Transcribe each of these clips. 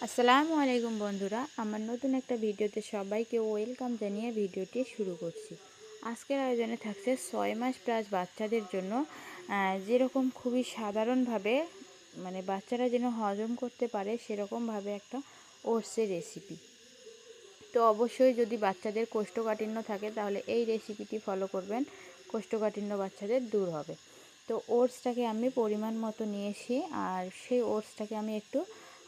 আসসালামু আলাইকুম বন্ধুরা, আমার নতুন একটা ভিডিওতে সবাইকে ওয়েলকাম জানিয়ে ভিডিওটি শুরু করছি। আজকের আয়োজনে থাকছে 6 মাস প্লাস বাচ্চাদের জন্য যেরকম খুবই সাধারণভাবে বাচ্চারা যেন হজম করতে পারে সেরকমভাবে একটা ওটসের রেসিপি। তো অবশ্যই যদি বাচ্চাদের কোষ্ঠকাঠিন্য থাকে তাহলে এই রেসিপিটি ফলো করবেন, কোষ্ঠকাঠিন্য বাচ্চাদের দূর হবে। তো ওটসটাকে আমি পরিমাণ মতো নিয়েছি, আর সেই ওটসটাকে আমি একটু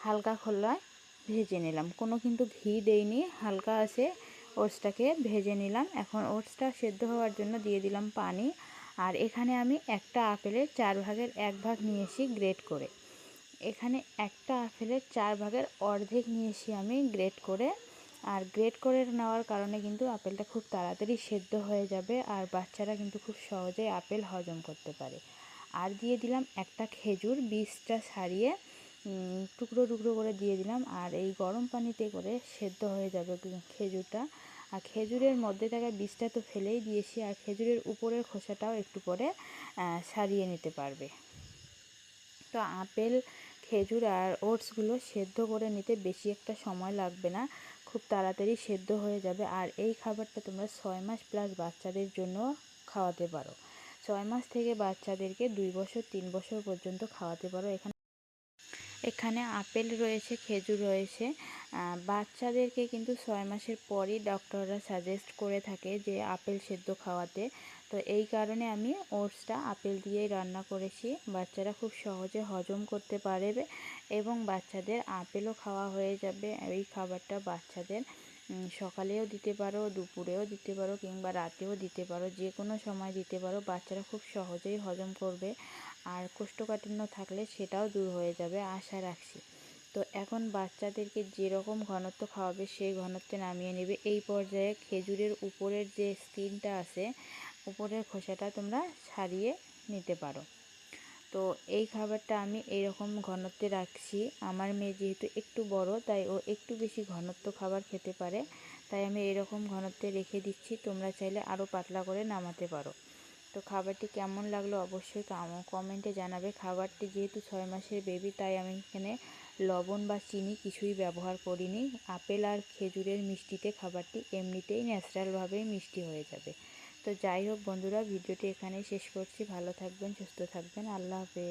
হালকা খোলায় ভেজে নিলাম, কোনো কিন্তু ঘি দেইনি, হালকা আছে ওটসটাকে ভেজে নিলাম। এখন ওটসটা সেদ্ধ হওয়ার জন্য দিয়ে দিলাম পানি। আর এখানে আমি একটা আপেলের 1/4 ভাগ নিয়েছি গ্রেট করে। এখানে একটা আপেলের 4 ভাগের অর্ধেক নিয়েছি আমি গ্রেট করে। আর গ্রেট করে নেওয়ার কারণে কিন্তু আপেলটা খুব তাড়াতাড়ি সেদ্ধ হয়ে যাবে, আর বাচ্চারা কিন্তু খুব সহজেই আপেল হজম করতে পারে। আর দিয়ে দিলাম একটা খেজুর, বীজটা ছাড়িয়ে টুকরো টুকরো করে দিয়ে দিলাম। আর এই গরম পানিতে করে সেদ্ধ হয়ে যাবে খেজুরটা। আর খেজুরের মধ্যে থাকা বীজটা তো ফেলেই দিয়েছি, আর খেজুরের উপরের খোসাটাও একটু পরে ছাড়িয়ে নিতে পারবে। তো আপেল, খেজুর আর ওটসগুলো সেদ্ধ করে নিতে বেশি একটা সময় লাগবে না, খুব তাড়াতাড়ি সেদ্ধ হয়ে যাবে। আর এই খাবারটা তোমরা 6 মাস প্লাস বাচ্চাদের জন্য খাওয়াতে পারো। 6 মাস থেকে বাচ্চাদেরকে 2 বছর 3 বছর পর্যন্ত খাওয়াতে পারো। এখানে আপেল রয়েছে, খেজুর রয়েছে। বাচ্চাদেরকে কিন্তু 6 মাসের পরই ডক্টররা সাজেস্ট করে থাকে যে আপেল সেদ্ধ খাওয়াতে। তো এই কারণে আমি ওটসটা আপেল দিয়েই রান্না করেছি, বাচ্চারা খুব সহজে হজম করতে পারবে এবং বাচ্চাদের আপেলও খাওয়া হয়ে যাবে। এই খাবারটা বাচ্চাদের সকালেও দিতে পারো, দুপুরেও দিতে পারো, কিংবা রাতেও দিতে পারো, যে কোনো সময় দিতে পারো। বাচ্চারা খুব সহজেই হজম করবে, আর কোষ্ঠকাঠিন্য থাকলে সেটাও দূর হয়ে যাবে আশা রাখছি। তো এখন বাচ্চাদেরকে যেরকম ঘনত্ব খাওয়াবে সেই ঘনত্বে নামিয়ে নেবে। এই পর্যায়ে খেজুরের উপরের যে স্কিনটা আছে, উপরের খোসাটা তোমরা ছাড়িয়ে নিতে পারো। তো এই খাবারটা আমি এইরকম ঘনত্বে রাখছি। আমার মেয়ে যেহেতু একটু বড়, তাই ও একটু বেশি ঘনত্ব খাবার খেতে পারে, তাই আমি এরকম ঘনত্বে রেখে দিচ্ছি। তোমরা চাইলে আরও পাতলা করে নামাতে পারো। তো খাবারটি কেমন লাগলো অবশ্যই কমেন্টে জানাবে। খাবারটি যেহেতু 6 মাসের বেবি, তাই আমি এখানে লবণ বা চিনি কিছুই ব্যবহার করিনি। আপেল আর খেজুরের মিষ্টিতে খাবারটি এমনিতেই ন্যাচারালভাবেই মিষ্টি হয়ে যাবে। তো যাই হোক বন্ধুরা, ভিডিওটি এখানেই শেষ করছি। ভালো থাকবেন, সুস্থ থাকবেন, আল্লাহ হাফেজ।